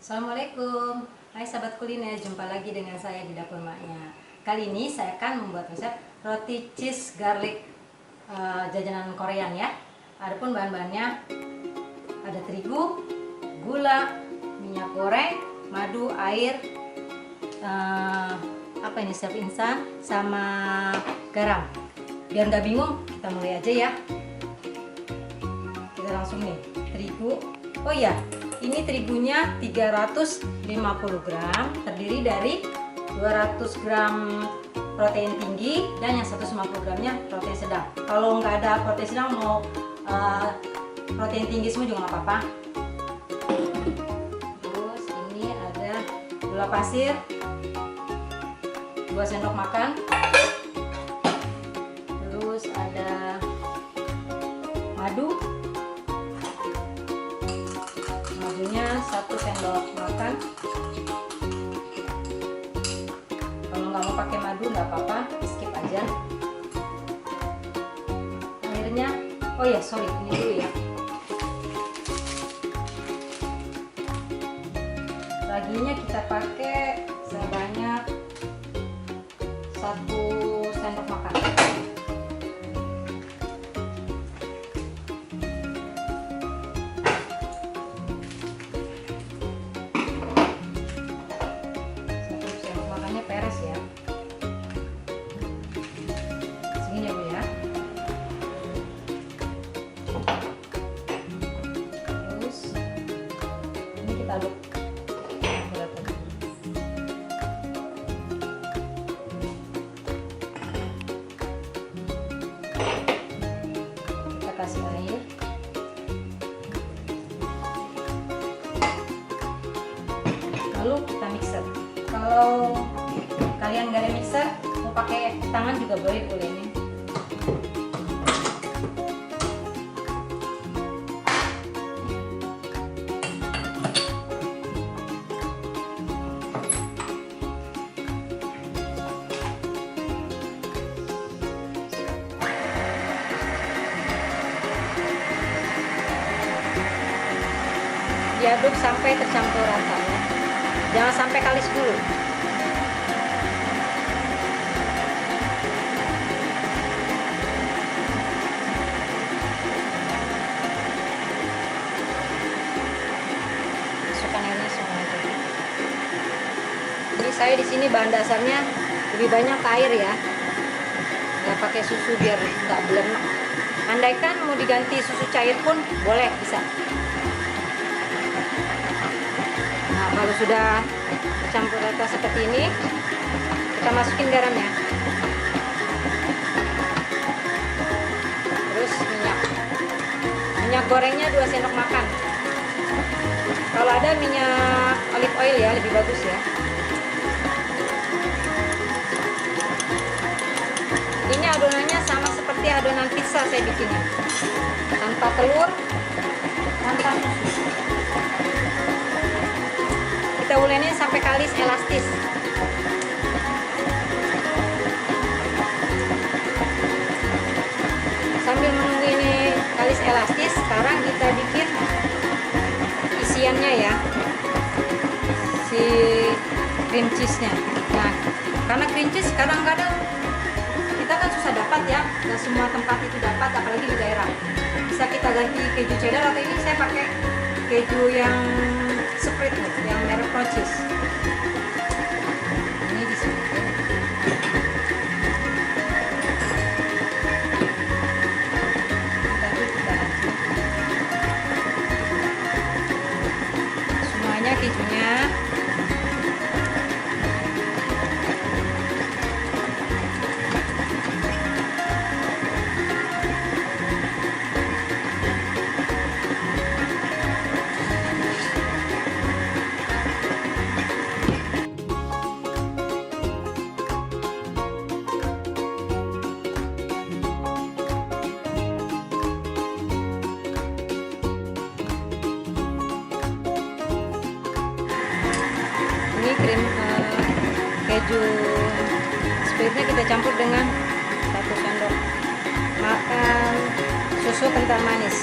Assalamualaikum, hai sahabat kuliner, jumpa lagi dengan saya di dapur maknya. Kali ini saya akan membuat resep roti cheese garlic jajanan Korean ya. Adapun bahan-bahannya ada terigu, gula, minyak goreng, madu, air, siap instan, sama garam. Biar nggak bingung, kita mulai aja ya. Kita langsung nih, terigu. Oh iya, ini terigunya 350 gram, terdiri dari 200 gram protein tinggi dan yang 150 gramnya protein sedang. Kalau nggak ada protein sedang, mau protein tinggi semua juga nggak apa-apa. Terus ini ada gula pasir 2 sendok makan. Terus ada madu, madunya 1 sendok makan. Kalau nggak mau pakai madu nggak apa-apa, skip aja. Airnya, oh ya sorry, ini dulu ya. Raginya kita pakai sebanyak 1 sendok makan. Aduk kita kasih air, lalu kita mixer. Kalau kalian nggak ada mixer, mau pakai tangan juga boleh ini. Diaduk sampai tercampur rata ya. Jangan sampai kalis dulu. Masukkan airnya semua. Ini saya di sini bahan dasarnya lebih banyak air ya. Nggak pakai susu biar nggak belenak. Andaikan mau diganti susu cair pun boleh, bisa. Nah, kalau sudah campur rata seperti ini, kita masukin garamnya. Terus minyak gorengnya 2 sendok makan. Kalau ada minyak olive oil ya, lebih bagus ya. Ini adonannya sama seperti adonan pizza saya bikinnya, tanpa telur, tanpa susu. Kita ulenin sampai kalis elastis. Sambil menunggu ini kalis elastis, sekarang kita bikin isiannya ya, si cream cheese-nya. Nah, karena cream cheese kadang-kadang kita kan susah dapat ya, dan semua tempat itu dapat, apalagi di daerah. Bisa kita ganti keju cheddar, atau ini saya pakai keju yang spread yang merek Prancis. Ini di sini. Tadi kita aduk semuanya kejunya. Ini krim keju spreadnya kita campur dengan 1 sendok makan susu kental manis.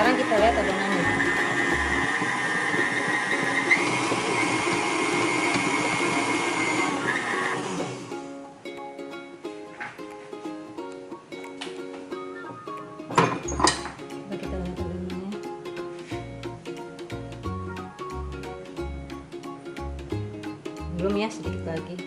Sekarang kita lihat adonannya. Coba kita lihat adonannya. Belum ya, sedikit lagi.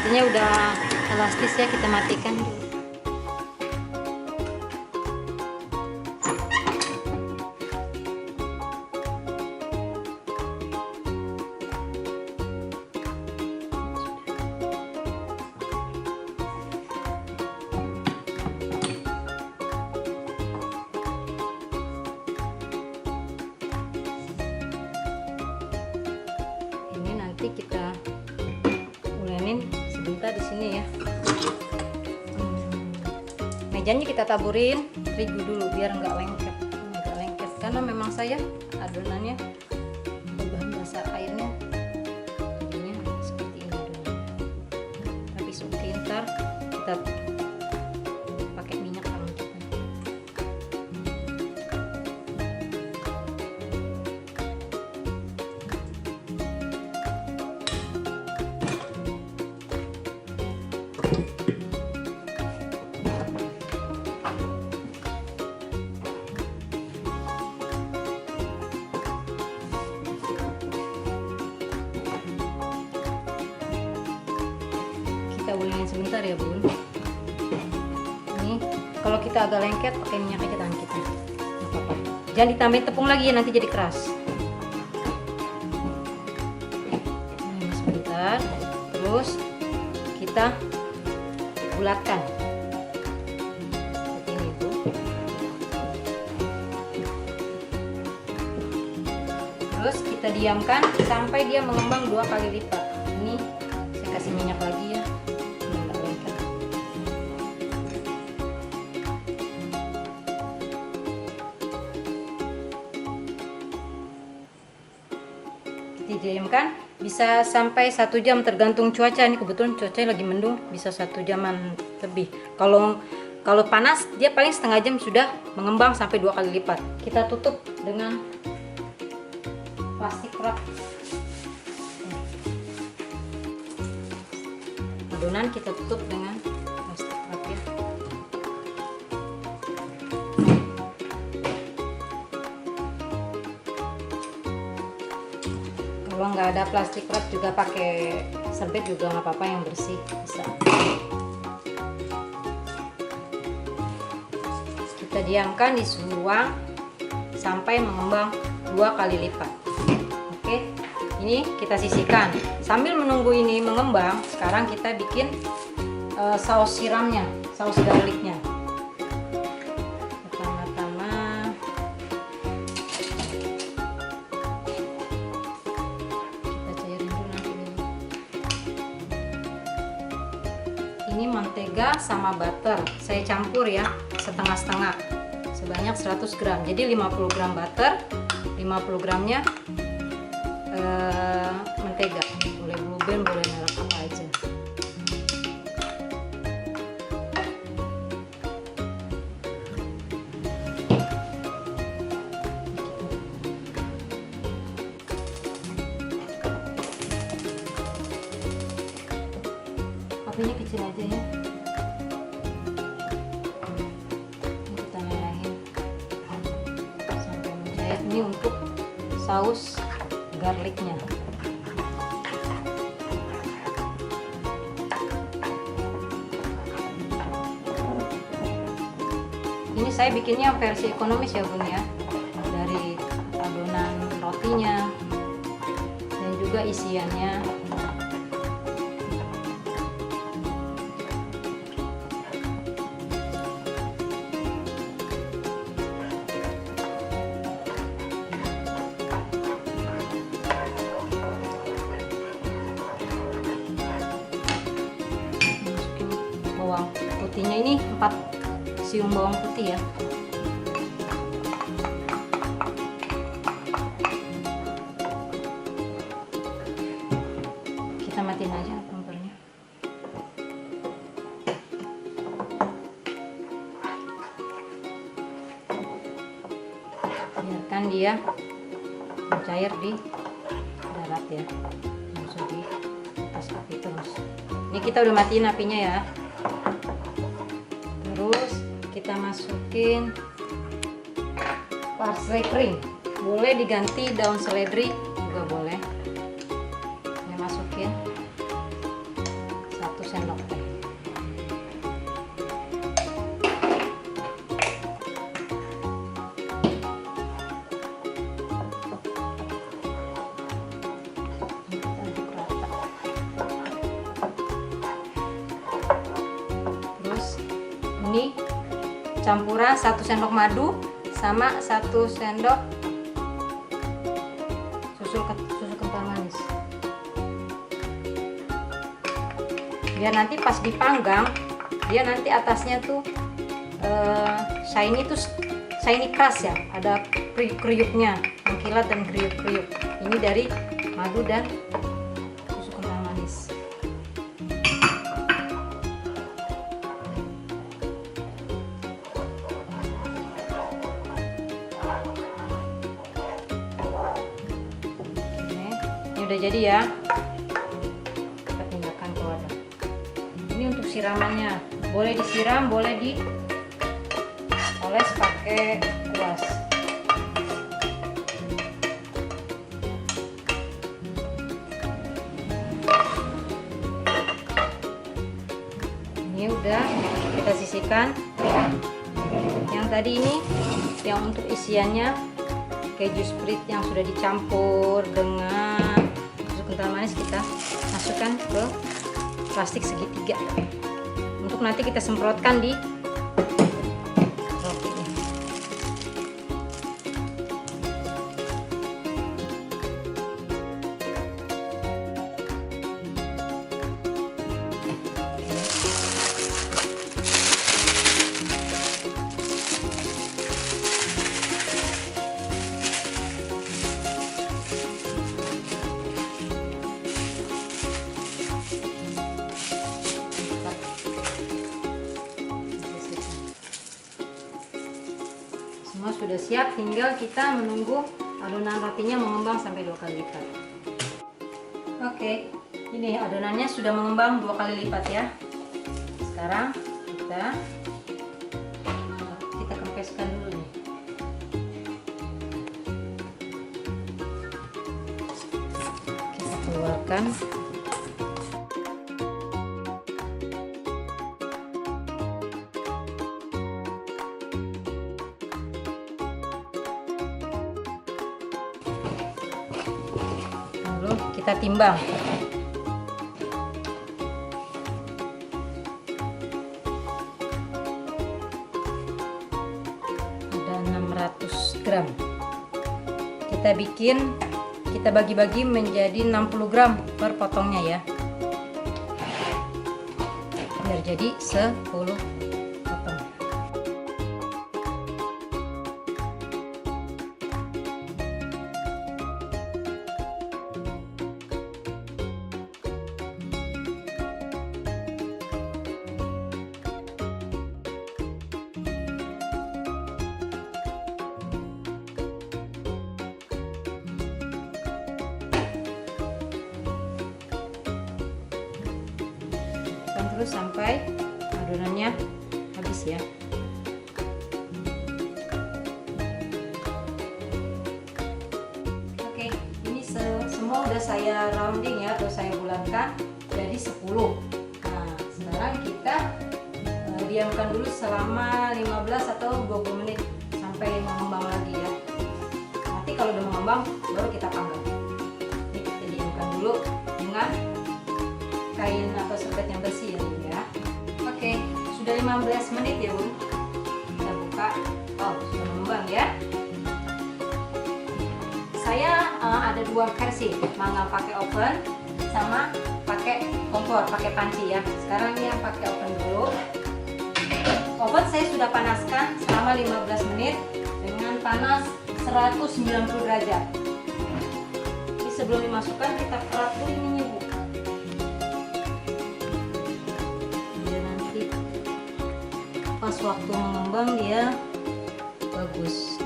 Sepertinya udah elastis ya, kita matikan dulu. Ini nanti kita ulenin sebentar di sini ya. Mejanya kita taburin terigu dulu biar nggak lengket, karena memang saya adonannya bahan dasar airnya jadinya seperti ini dulu. Tapi oke, ntar kita pakai minyak selanjutnya. Kita ulangin sebentar ya bun. Ini kalau kita agak lengket pakai minyak aja tangan kita, nggak apa-apa. Jangan ditambahin tepung lagi ya, nanti jadi keras. Ini sebentar, terus kita bulatkan seperti ini bu. Terus kita diamkan sampai dia mengembang 2 kali lipat. Ini saya kasih minyak lagi ya. Didiamkan bisa sampai 1 jam tergantung cuaca. Ini kebetulan cuaca lagi mendung, bisa 1 jaman lebih. Kalau panas dia paling setengah jam sudah mengembang sampai 2 kali lipat. Kita tutup dengan plastik wrap. Adonan kita tutup dengan plastik wrap ya. Kalau nggak ada plastik wrap juga pakai serbet juga nggak apa-apa, yang bersih bisa. Kita diamkan di suhu ruang sampai mengembang 2 kali lipat. Oke, ini kita sisihkan. Sambil menunggu ini mengembang, sekarang kita bikin saus siramnya, saus garlicnya. Ini mentega sama butter saya campur ya, setengah-setengah, sebanyak 100 gram. Jadi 50 gram butter, 50 gramnya mentega. Boleh Blue Band, boleh merek apa aja. Apinya kecil aja ya. Ini kita merahin sampai mencair. Ini untuk saus garlicnya. Ini saya bikinnya versi ekonomis ya bun ya, dari adonan rotinya dan juga isiannya. Bawang putih putihnya ini 4 siung bawang putih ya. Kita matiin aja kompornya. Biarkan dia mencair di darat ya, langsung di atas api terus. Ini kita udah matiin apinya ya. Terus kita masukin parsley kering, boleh diganti daun seledri juga boleh. Saya masukin 1 sendok teh. Ini campuran 1 sendok madu sama 1 sendok susu kental manis. Biar nanti pas dipanggang, dia nanti atasnya tuh shiny crust ya, ada kriuk-kriuknya, mengkilat dan kriuk-kriuk. Ini dari madu dan susu kental manis. Udah jadi ya, kita pindahkan ke wadah. Ini untuk siramannya, boleh disiram, boleh dioles pakai kuas. Ini udah kita sisihkan. Yang tadi ini yang untuk isiannya keju sprit yang sudah dicampur dengan kental manis, kita masukkan ke plastik segitiga untuk nanti kita semprotkan di rotinya. Semua sudah siap, tinggal kita menunggu adonan rotinya mengembang sampai 2 kali lipat. Oke, ini adonannya sudah mengembang 2 kali lipat ya. Sekarang kita kempeskan dulu nih. Kita keluarkan. Kita timbang. Ada 600 gram. Kita bagi-bagi menjadi 60 gram per potongnya ya. Biar jadi 10 potong. Terus sampai adonannya habis ya. Oke, ini semua udah saya rounding ya, atau saya bulatkan jadi 10. Nah, sekarang kita diamkan dulu selama 15 atau 20 menit sampai mengembang lagi ya. Nanti kalau udah mengembang baru kita panggang. Ini kita diamkan dulu dengan kain atau serbet yang bersih ya. Oke, sudah 15 menit ya Bun. Kita buka. Oh, sudah mengembang ya. Saya ada 2 versi, manggang pakai oven sama pakai kompor, pakai panci ya. Sekarang ini yang pakai oven dulu. Oven saya sudah panaskan selama 15 menit dengan panas 190 derajat. Jadi sebelum dimasukkan kita kerat dulu ininya Bu. Biar nanti pas waktu mengembang dia bagus.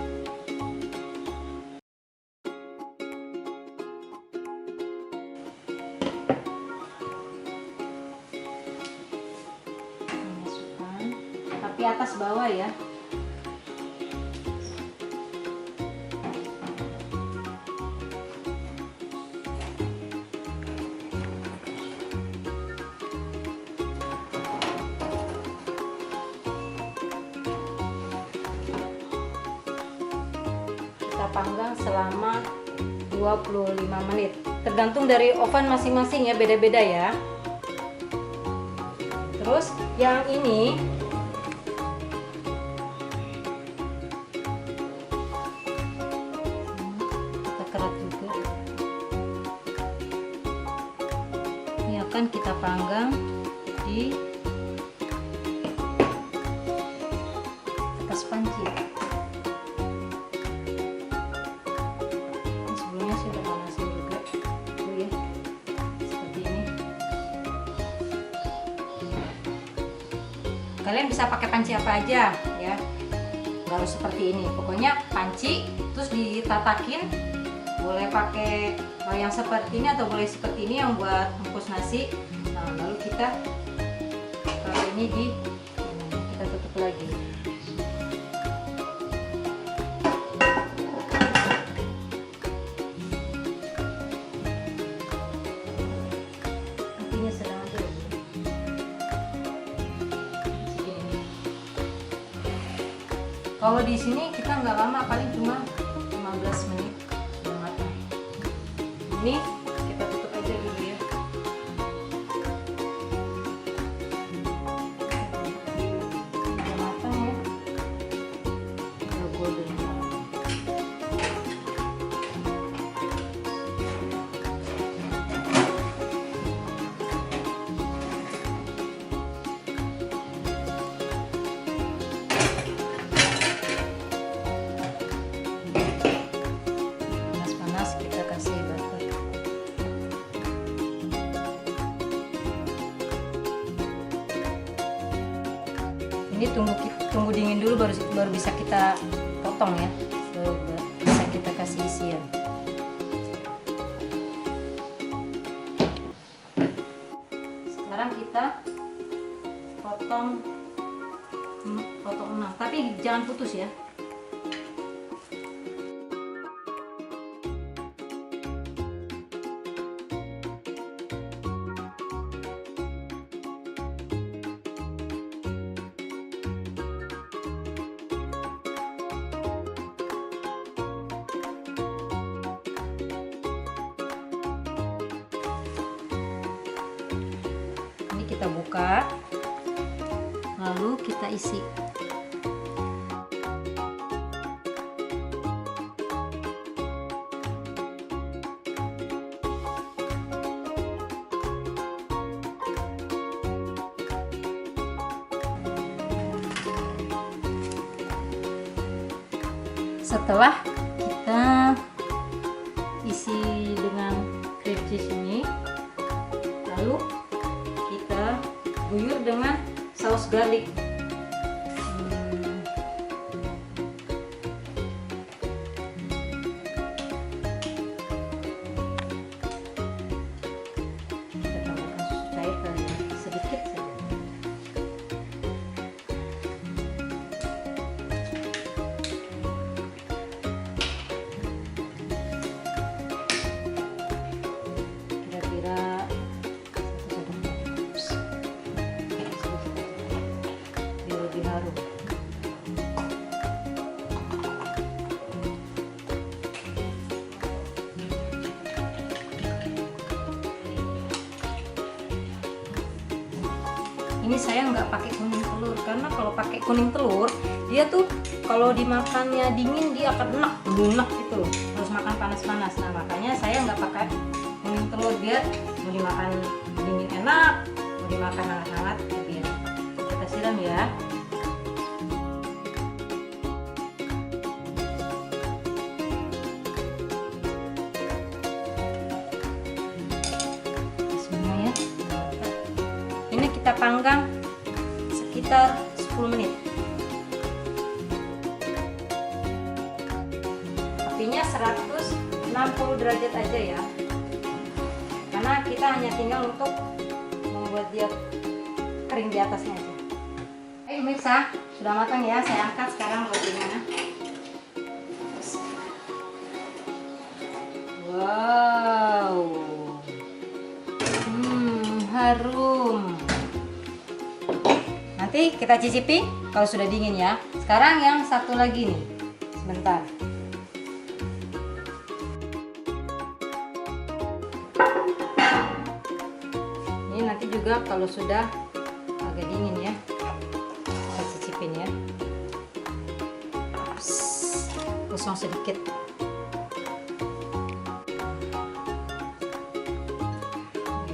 Tapi atas bawah ya. Kita panggang selama 25 menit. Tergantung dari oven masing-masing ya, beda-beda ya. Terus yang ini akan kita panggang di atas panci. Ini sebelumnya sudah panasin juga, tuh ya, seperti ini. Kalian bisa pakai panci apa aja ya, nggak harus seperti ini. Pokoknya panci terus ditatakin, boleh pakai yang seperti ini atau boleh seperti ini yang buat bungkus nasi. Nah, lalu kita kalau ini kita tutup lagi. Apinya sedang aja. Kalau di sini kita nggak lama, paling cuma 15 menit. Ini kita tutup aja dulu ya. Udah matang ya. Udah golden. Panas-panas kita kasih butter. Ini tunggu dingin dulu baru bisa kita potong ya, baru bisa kita kasih isian. Sekarang kita potong 6, tapi jangan putus ya. Kita buka, lalu kita isi. Setelah kita isi dengan cream cheese ini, lalu guyur dengan saus garlic. Kita tambahkan susu cair sedikit saja. Kira-kira harum. Ini saya nggak pakai kuning telur karena kalau pakai kuning telur dia tuh kalau dimakannya dingin dia akan lunak gitu loh. Harus makan panas-panas. Nah makanya saya nggak pakai kuning telur, biar mau dimakan dingin enak, mau dimakan hangat-hangat biar kita siram ya. panggang sekitar 10 menit. Apinya 160 derajat aja ya, karena kita hanya tinggal untuk membuat dia kering di atasnya aja. Pemirsa, sudah matang ya, saya angkat sekarang rotinya. Wow, harum. Nanti kita cicipi kalau sudah dingin ya. Sekarang yang satu lagi nih, sebentar. Ini nanti juga kalau sudah agak dingin ya, kita cicipin ya. Kosong sedikit.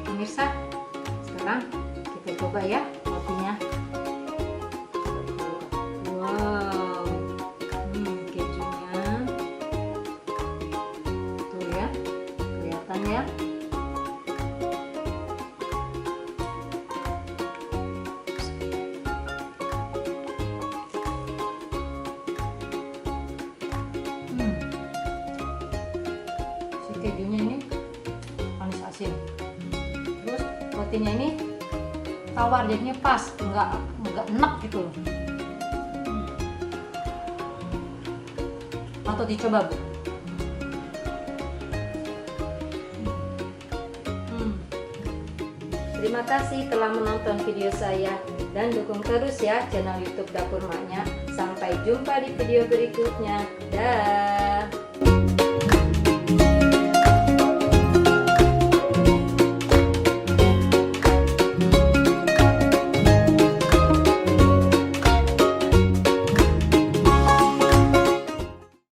Pemirsa, sekarang kita coba ya rotinya. Wow, kejunya tuh ya, kelihatan ya. Si kejunya ini manis asin. Rotinya ini tawar, jadinya pas, nggak enak gitu loh. Atau dicoba Bu. Terima kasih telah menonton video saya dan dukung terus ya channel YouTube Dapur Maknya. Sampai jumpa di video berikutnya. Dah.